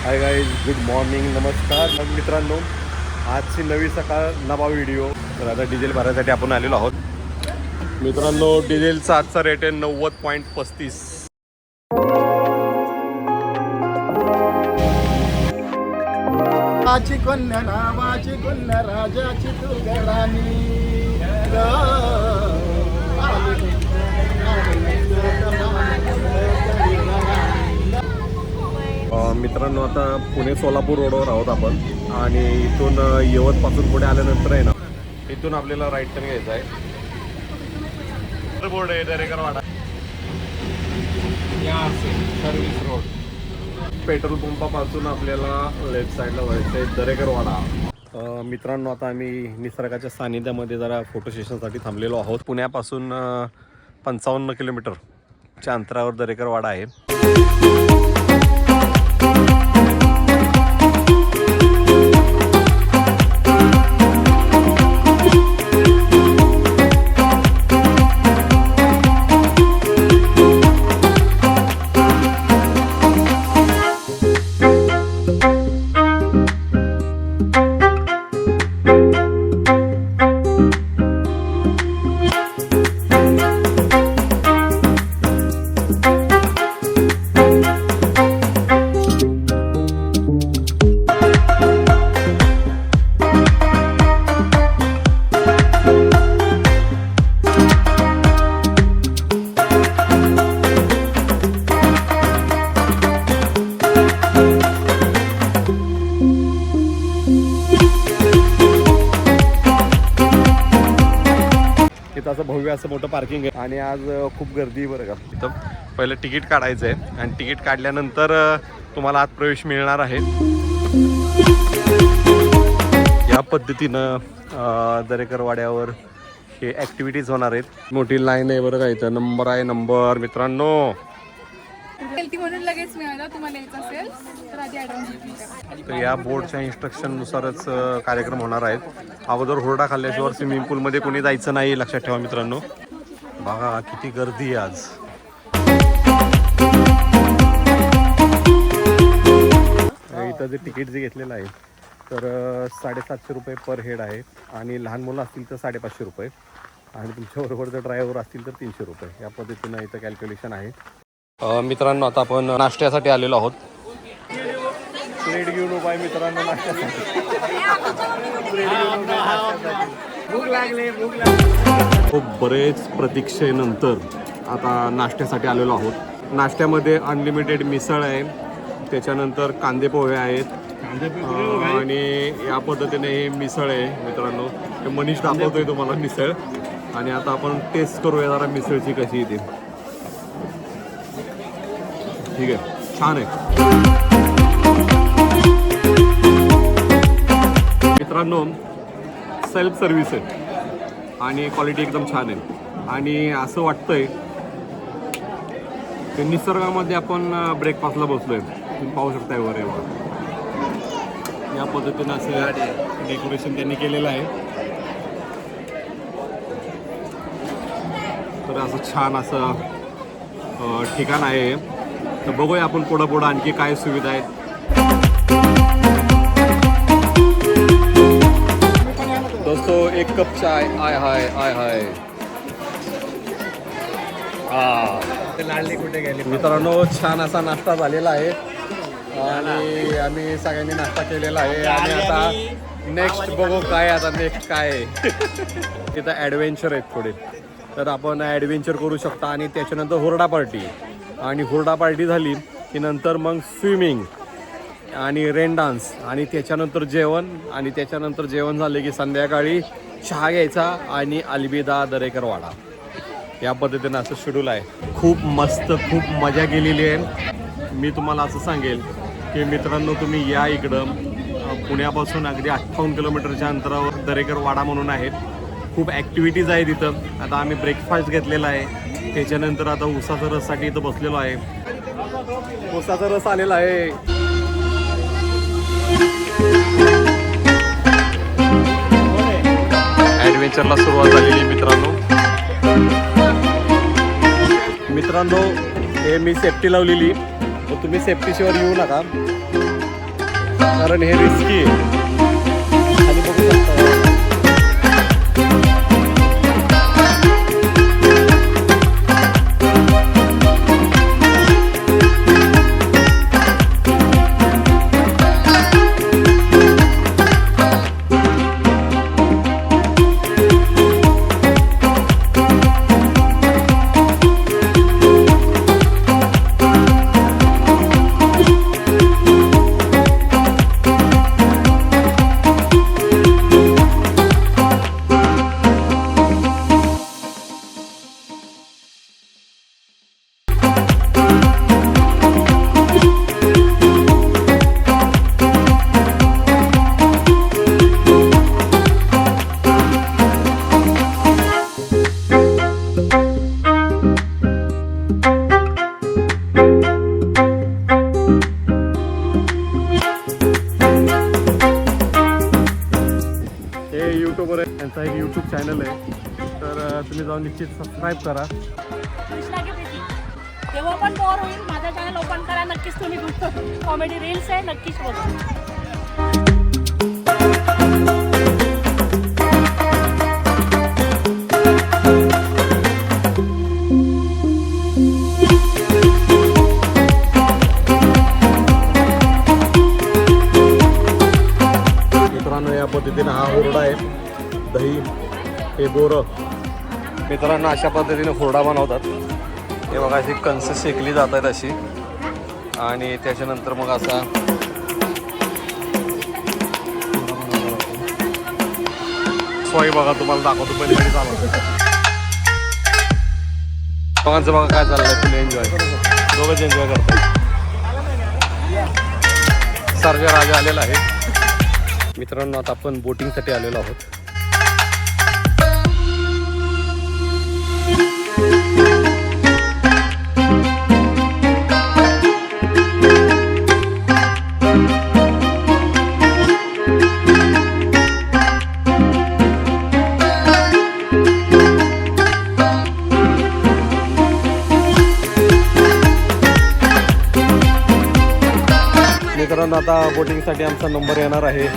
Hi guys, good morning, नमस्कार मित्रांनो. आजची नवी सकाळ, नवा व्हिडिओ. तर आता डिझेल भरायसाठी आपण आलेलो आहोत मित्रांनो. डिझेलचा आजचा रेट आहे 90.35. नावाची कन्या नावाची कन्या राजाची तू गडानी मित्रांनो, आता पुणे सोलापूर रोडवर आहोत आपण. आणि इथून यवतपासून पुढे आल्यानंतर आहे ना, इथून आपल्याला राईट टर्न घ्यायचा आहे. बोर्ड आहे दरेकरवाडा सर्व्हिस रोड. पेट्रोल पंपापासून आपल्याला लेफ्ट साईडला व्हायचं आहे दरेकरवाडा. मित्रांनो, आता आम्ही निसर्गाच्या सानिध्यामध्ये जरा फोटो सेशनसाठी थांबलेलो आहोत. पुण्यापासून 55 किलोमीटरच्या अंतरावर दरेकरवाडा आहे. असं भव्य असं मोठं पार्किंग आहे. आणि आज खूप गर्दी बरं का. इथं पहिलं तिकीट काढायचं आहे आणि तिकीट काढल्यानंतर तुम्हाला आत प्रवेश मिळणार आहे. या पद्धतीनं दरेकरवाड्यावर हे ॲक्टिव्हिटीज होणार आहेत. मोठी लाईन आहे बरं का. इथं नंबर आहे, नंबर मित्रांनो. म्हणून लगेच मिळालं. तुम्हाला यायचं असेल तर आधी ॲडव्हान्स बुकिंग करा. तर या बोर्डच्या इन्स्ट्रक्शननुसारच कार्यक्रम होणार आहेत. अगोदर हुरडा खाल्ल्याशिवाय स्विमिंग पूलमध्ये कोणी जायचं नाही, लक्षात ठेवा मित्रांनो. बघा किती गर्दी आहे आज. इथं जे तिकीट जे घेतलेलं आहे तर 750 रुपये पर हेड आहे. आणि लहान मुलं असतील तर 550 रुपये. आणि तुमच्याबरोबर जर ड्रायव्हर असतील तर 300 रुपये. या पद्धतीनं इथं कॅल्क्युलेशन आहे. मित्रांनो, आता आपण नाश्त्यासाठी आलेलो आहोत. प्लेट घेऊन उभा आहे मित्रांनो नाश्त्यासाठी. भूक लागले. खूप बरेच प्रतीक्षेनंतर आता नाश्त्यासाठी आलेलो आहोत. नाश्त्यामध्ये अनलिमिटेड मिसळ आहे, त्याच्यानंतर कांदे पोहे आहेत. आणि या पद्धतीने हे मिसळ आहे मित्रांनो. हे मनीष दाखवतोय तुम्हाला मिसळ. आणि आता आपण टेस्ट करूया जरा मिसळची कशी येते. ठीक आहे, छान आहे मित्रांनो. सेल्फ सर्व्हिस आहे आणि क्वालिटी एकदम छान आहे. आणि असं वाटतंय की निसर्गामध्ये आपण ब्रेकफास्टला बसलोय. तुम्ही पाहू शकताय वर एवढं. या पद्धतीनं असं डेकोरेशन त्यांनी केलेलं आहे. तर असं छान असं ठिकाण आहे. तर बघूया आपण पुढं आणखी काय सुविधा आहेत. दोस्तो, एक कप चाय. आय हाय आय हाय. लाडली कुठे गेली मित्रांनो, छान असा नाश्ता झालेला आहे. आणि आम्ही सगळ्यांनी नाश्ता केलेला आहे. आणि आता नेक्स्ट बघू काय. आता नेक्स्ट काय आहे. तिथं ॲडव्हेंचर आहेत थोडे, तर आपण ॲडव्हेंचर करू शकता. आणि त्याच्यानंतर हुरडा पार्टी. आणि हुरडा पार्टी झाली की नंतर मग स्विमिंग आणि रेन डान्स. आणि त्याच्यानंतर जेवण. आणि त्याच्यानंतर जेवण झाले की संध्याकाळी चहा घ्यायचा आणि अलविदा दरेकरवाडा. या पद्धतीनं असं शेड्यूल आहे. खूप मस्त, खूप मजा केलेली आहे. मी तुम्हाला असं सांगेल की मित्रांनो, तुम्ही या इकडं. पुण्यापासून अगदी 58 किलोमीटरच्या अंतरावर दरेकरवाडा म्हणून आहे. खूप ॲक्टिव्हिटीज आहेत इथं. आता आम्ही ब्रेकफास्ट घेतलेला आहे. त्याच्यानंतर आता उसाचा रससाठी इथं बसलेलो आहे. उसाचा रस आलेला आहे. ॲडव्हेंचरला सुरुवात झालेली मित्रांनो. मित्रांनो, हे मी सेफ्टी लावलेली, तर तुम्ही सेफ्टीशिवाय येऊ नका. कारण हे रिस्की आहे. खाली बघू शकता. युट्यूबर आहे, त्यांचा एक यूट्यूब चॅनल आहे, तर तुम्ही जाऊन निश्चित सबस्क्राईब करा. तेव्हा पण बोर होईल. माझा चॅनल ओपन करा नक्कीच. तुम्ही कॉमेडी रील्स आहे नक्कीच बघा. मित्रांनो या पद्धतीने हा हुरडा आहे. दही हे बोरं मित्रांनो अशा पद्धतीने हुरडा बनवतात. हे बघा अशी कणसं शेकली जात आहेत अशी आणि त्याच्यानंतर मग असा सोय बघा तुम्हाला दाखवतो पलीकडे चालू दोघांचं बघा काय चाललंय. तुम्ही एन्जॉय दोघंच एन्जॉय करतात. सर्जा राजा आलेला आहे. मित्रांनो आता आपण बोटिंगसाठी आलेलो आहोत. मित्रांनो आता बोटिंगसाठी आमचा नंबर येणार आहे.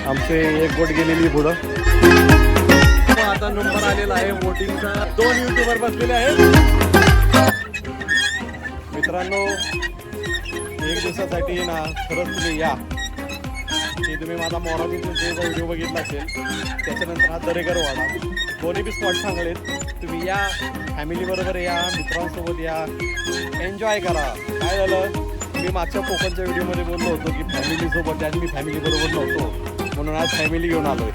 आमचे एक बोट गेलेली पुढं. आता नंबर आलेला आहे बोटिंगचा. 2 युट्यूबर बसलेले आहेत. मित्रांनो एक दिवसासाठी ना खरंच तुम्ही या की तुम्ही माझा मोरातून जे व्हिडिओ बघितला असेल त्याच्यानंतर हा दरेकर वाडा दोन्ही बी स्पॉट चांगले आहेत. तुम्ही या फॅमिलीबरोबर या मित्रांसोबत या एन्जॉय करा. काय झालं मी मागच्या कोकणच्या व्हिडिओमध्ये बोललो होतो की फॅमिलीसोबत आणि मी फॅमिलीबरोबर नव्हतो म्हणून आज फॅमिली घेऊन आलो आहे.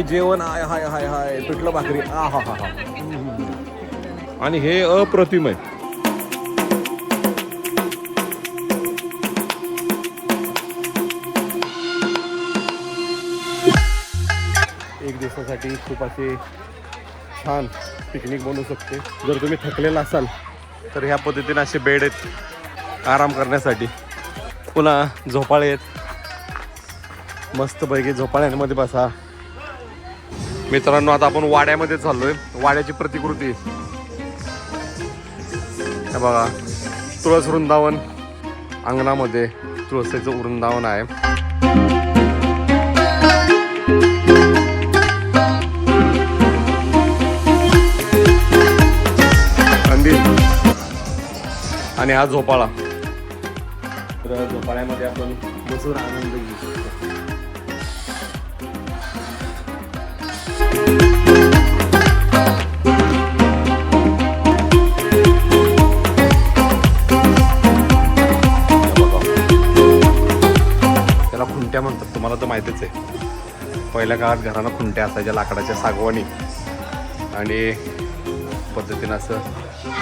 जेवण हाय हाय हाय हाय पिठलं भाकरी आ हा हा हा आणि हे अप्रतिम आहे. एक दिवसासाठी खूप असे छान पिकनिक बनवू शकते. जर तुम्ही थकलेला असाल तर ह्या पद्धतीने असे बेड आहेत आराम करण्यासाठी. पुन्हा झोपाळे आहेत मस्तपैकी झोपाळ्यांमध्ये बसा. मित्रांनो आता आपण वाड्यामध्ये चाललोय. वाड्याची प्रतिकृती हे बघा. तुळस वृंदावन अंगणामध्ये तुळशीचं वृंदावन आहे. आणि हा झोपाळा. तर झोपाळ्यामध्ये आपण बसून आनंद घेऊ शकतो. त्याला खुंट्या म्हणतात, तुम्हाला तर माहितीच आहे. पहिल्या काळात घरांना खुंट्या असायच्या लाकडाच्या, सागवानी, आणि पद्धतीनं असं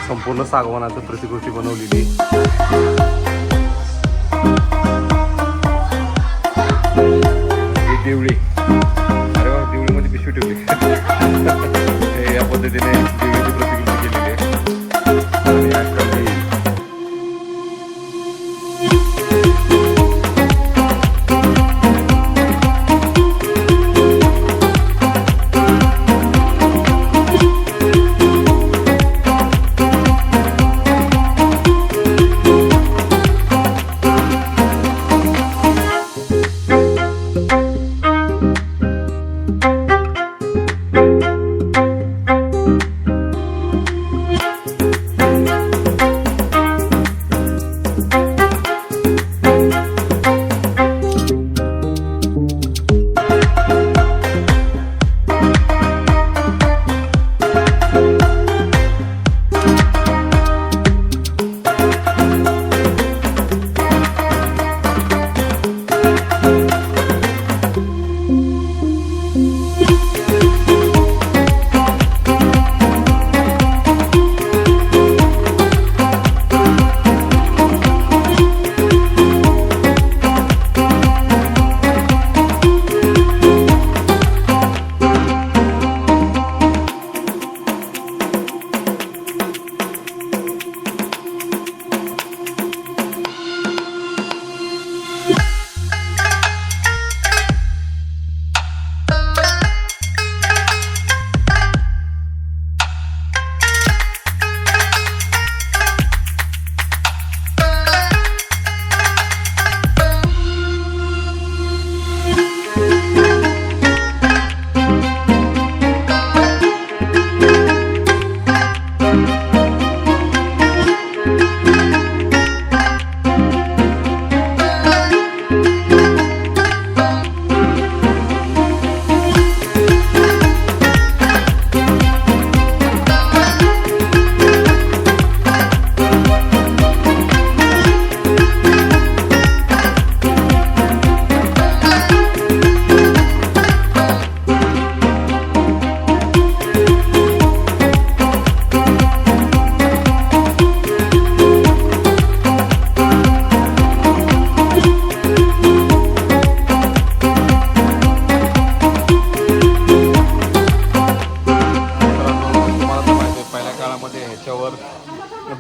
संपूर्ण सागवानाचं प्रतिकृती बनवलेली. ही देवळी, अरे वा, देवळीमध्ये पिशवी ठेवली. हे या पद्धतीने देवळीची प्रतिकृती केलेली आहे. आणि आजकाल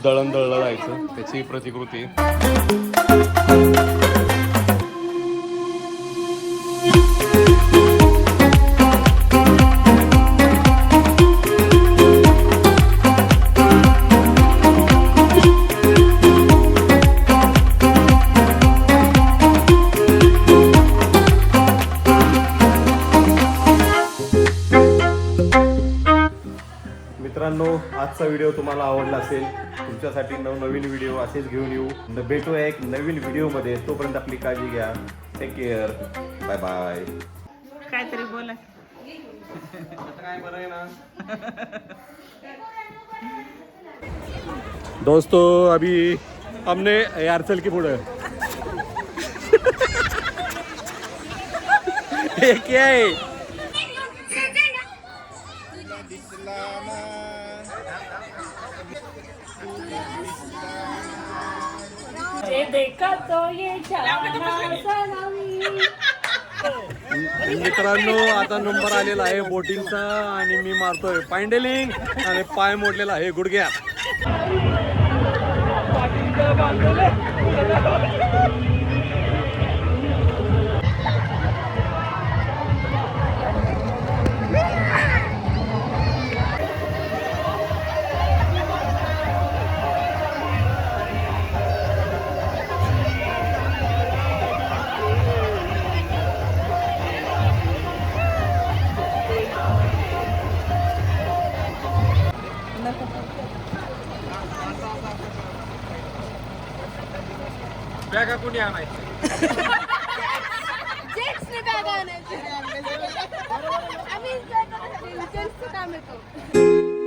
दळण दळलं जायचं, त्याची प्रतिकृती. मित्रांनो, आजचा व्हिडिओ तुम्हाला आवडला असेल. तुमच्यासाठी नवनवीन व्हिडिओ असेच घेऊन येऊ. भेटूया एक नवीन व्हिडिओमध्ये. तोपर्यंत आपली काळजी घ्या. Take care. Bye bye. काहीतरी बोला. काय बरं आहे ना दोस्तों, अभी हमने यार चल की पुढे हे क्या है? ये देखा तो ये जाना सनम. मित्रांनो, आता नंबर आलेला आहे बोटिंगचा आणि मी मारतोय पायंडेलिंग आणि पाय मोडलेला आहे गुडघ्या. बॅगा कुणी आणायचं? जेट्सने बॅग आणायची. आम्ही काम येतो.